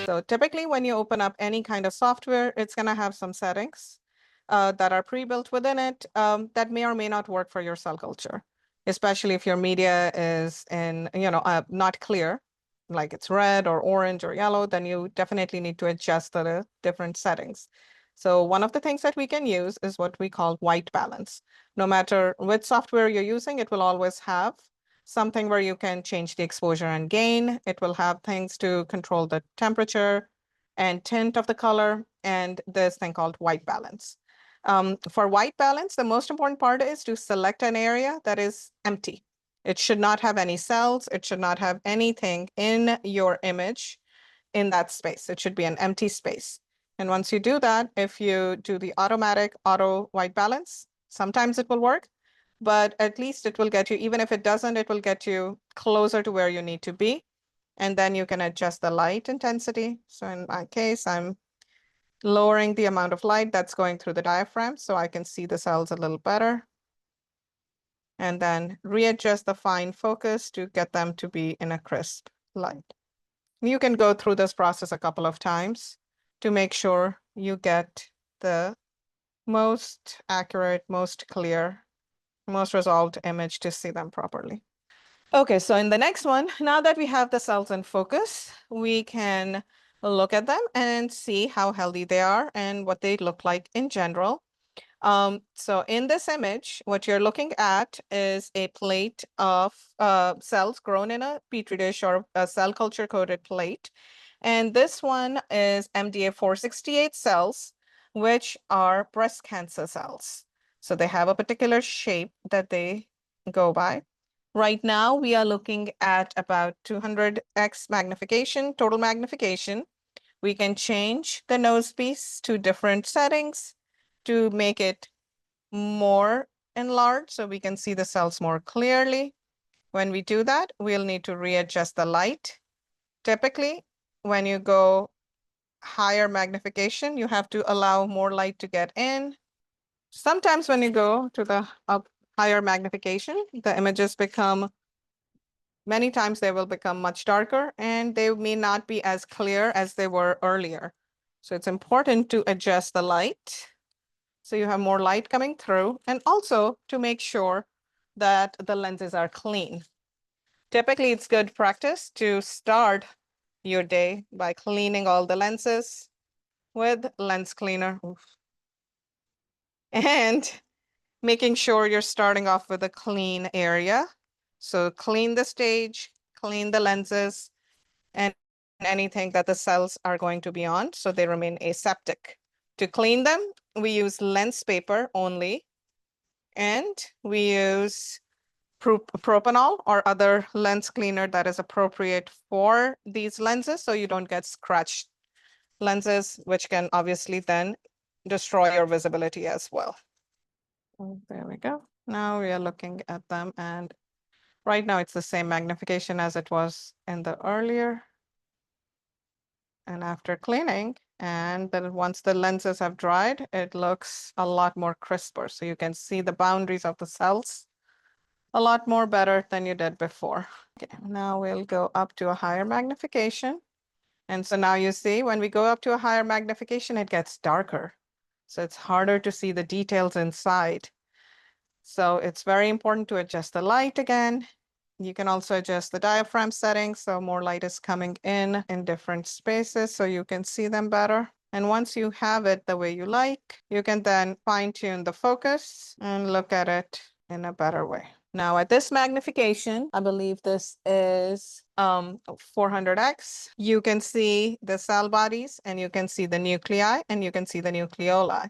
So typically when you open up any kind of software, it's going to have some settings that are pre-built within it that may or may not work for your cell culture, especially if your media is not clear, like it's red or orange or yellow, then you definitely need to adjust the different settings. So one of the things that we can use is what we call white balance. No matter which software you're using, it will always have something where you can change the exposure and gain. It will have things to control the temperature and tint of the color, and this thing called white balance. For white balance, the most important part is to select an area that is empty. It should not have any cells. It should not have anything in your image in that space. It should be an empty space. And once you do that, if you do the automatic auto white balance, sometimes it will work, but at least it will get you, even if it doesn't, it will get you closer to where you need to be. And then you can adjust the light intensity. So in my case, I'm lowering the amount of light that's going through the diaphragm so I can see the cells a little better. And then readjust the fine focus to get them to be in a crisp light. You can go through this process a couple of times to make sure you get the most accurate, most clear, most resolved image to see them properly. Okay, so in the next one, now that we have the cells in focus, we can look at them and see how healthy they are and what they look like in general. So in this image, what you're looking at is a plate of cells grown in a petri dish or a cell culture coated plate. And this one is MDA 468 cells, which are breast cancer cells. So they have a particular shape that they go by. Right now, we are looking at about 200x magnification, total magnification. We can change the nose piece to different settings to make it more enlarged so we can see the cells more clearly. When we do that, we'll need to readjust the light. Typically, when you go higher magnification, you have to allow more light to get in. Sometimes when you go to the higher magnification, the images many times they will become much darker and they may not be as clear as they were earlier. So it's important to adjust the light so you have more light coming through, and also to make sure that the lenses are clean. Typically, it's good practice to start your day by cleaning all the lenses with lens cleaner. And making sure you're starting off with a clean area. So clean the stage, clean the lenses, and anything that the cells are going to be on so they remain aseptic. To clean them, we use lens paper only, and we use propanol or other lens cleaner that is appropriate for these lenses so you don't get scratched lenses, which can obviously then destroy your visibility as well. Oh, there we go. Now we are looking at them, and right now it's the same magnification as it was in the earlier. And after cleaning, and then once the lenses have dried, it looks a lot more crisper. So you can see the boundaries of the cells a lot more better than you did before. Okay, now we'll go up to a higher magnification. And so now you see when we go up to a higher magnification, it gets darker. So it's harder to see the details inside. So it's very important to adjust the light again. You can also adjust the diaphragm settings so more light is coming in different spaces so you can see them better. And once you have it the way you like, you can then fine tune the focus and look at it in a better way. Now at this magnification, I believe this is 400x, you can see the cell bodies and you can see the nuclei and you can see the nucleoli.